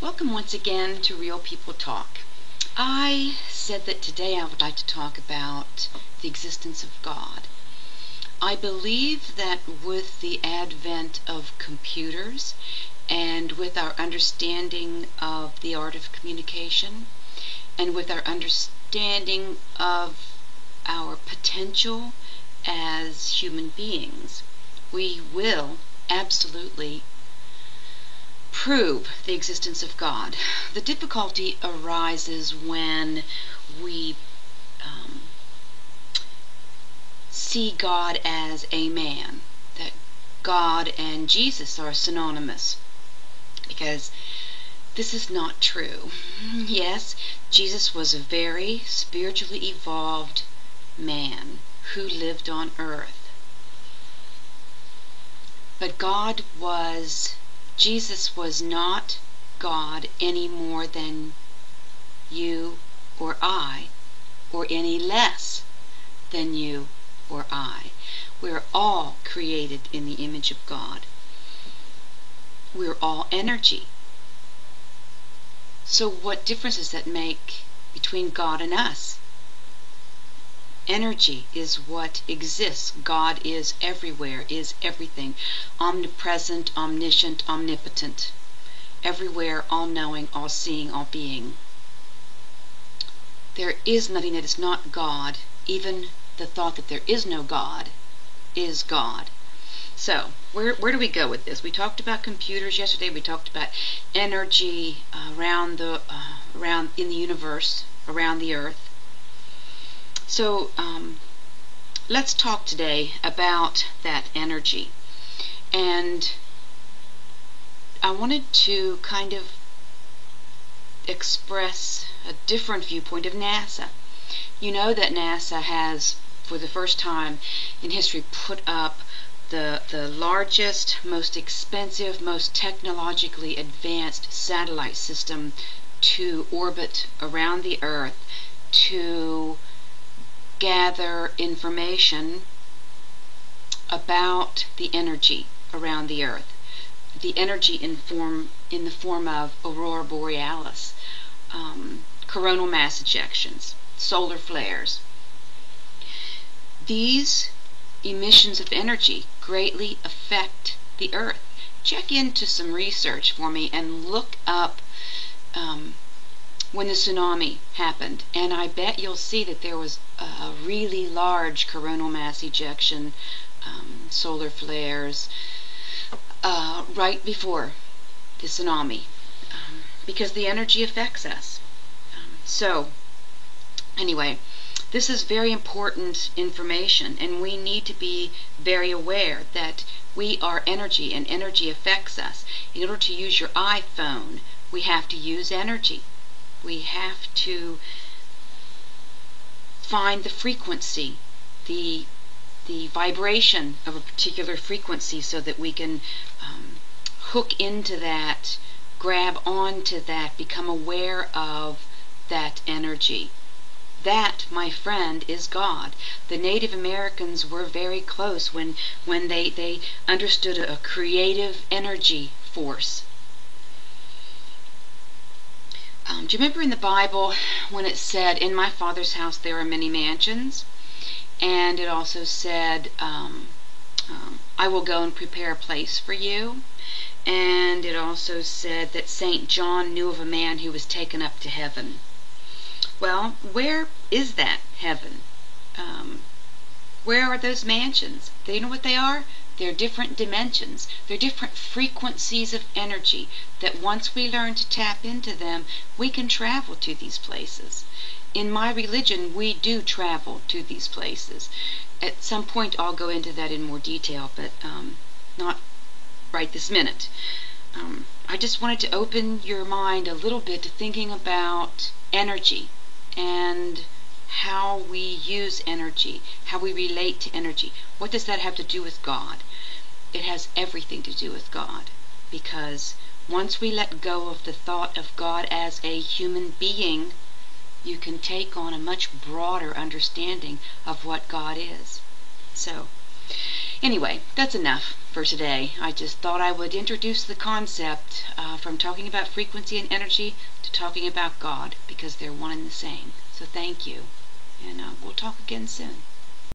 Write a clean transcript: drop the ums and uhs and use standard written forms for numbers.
Welcome once again to Real People Talk. I said that today I would like to talk about the existence of God. I believe that with the advent of computers and with our understanding of the art of communication and with our understanding of our potential as human beings, we will absolutely prove the existence of God. The difficulty arises when we see God as a man, that God and Jesus are synonymous, because this is not true. Yes, Jesus was a very spiritually evolved man who lived on earth. But Jesus was not God any more than you or I, or any less than you or I. We're all created in the image of God. We're all energy. So what difference does that make between God and us? Energy is what exists. God is everywhere, is everything. Omnipresent, omniscient, omnipotent. Everywhere, all-knowing, all-seeing, all-being. There is nothing that is not God. Even the thought that there is no God is God. So, where do we go with this? We talked about computers yesterday. We talked about energy around in the universe, around the earth. So let's talk today about that energy. And I wanted to kind of express a different viewpoint of NASA. You know that NASA has, for the first time in history, put up the largest, most expensive, most technologically advanced satellite system to orbit around the Earth to gather information about the energy around the Earth. The energy in the form of aurora borealis, coronal mass ejections, solar flares. These emissions of energy greatly affect the Earth. Check into some research for me and look up when the tsunami happened, and I bet you'll see that there was a really large coronal mass ejection, solar flares, right before the tsunami, because the energy affects us. So, anyway, this is very important information, and we need to be very aware that we are energy, and energy affects us. In order to use your iPhone, we have to use energy. We have to find the frequency, the vibration of a particular frequency, so that we can hook into that, grab onto that, become aware of that energy. That, my friend, is God. The Native Americans were very close when they understood a creative energy force. Do you remember in the Bible when it said, "In my Father's house there are many mansions"? And it also said, "I will go and prepare a place for you." And it also said that St. John knew of a man who was taken up to heaven. Well, where is that heaven? Where are those mansions? Do you know what they are? They're different dimensions. They're different frequencies of energy that once we learn to tap into them, we can travel to these places. In my religion, we do travel to these places. At some point, I'll go into that in more detail, but not right this minute. I just wanted to open your mind a little bit to thinking about energy and how we use energy, how we relate to energy. What does that have to do with God? It has everything to do with God, because once we let go of the thought of God as a human being, you can take on a much broader understanding of what God is. So, Anyway, that's enough for today. I just thought I would introduce the concept from talking about frequency and energy to talking about God, because they're one and the same. So thank you, and we'll talk again soon.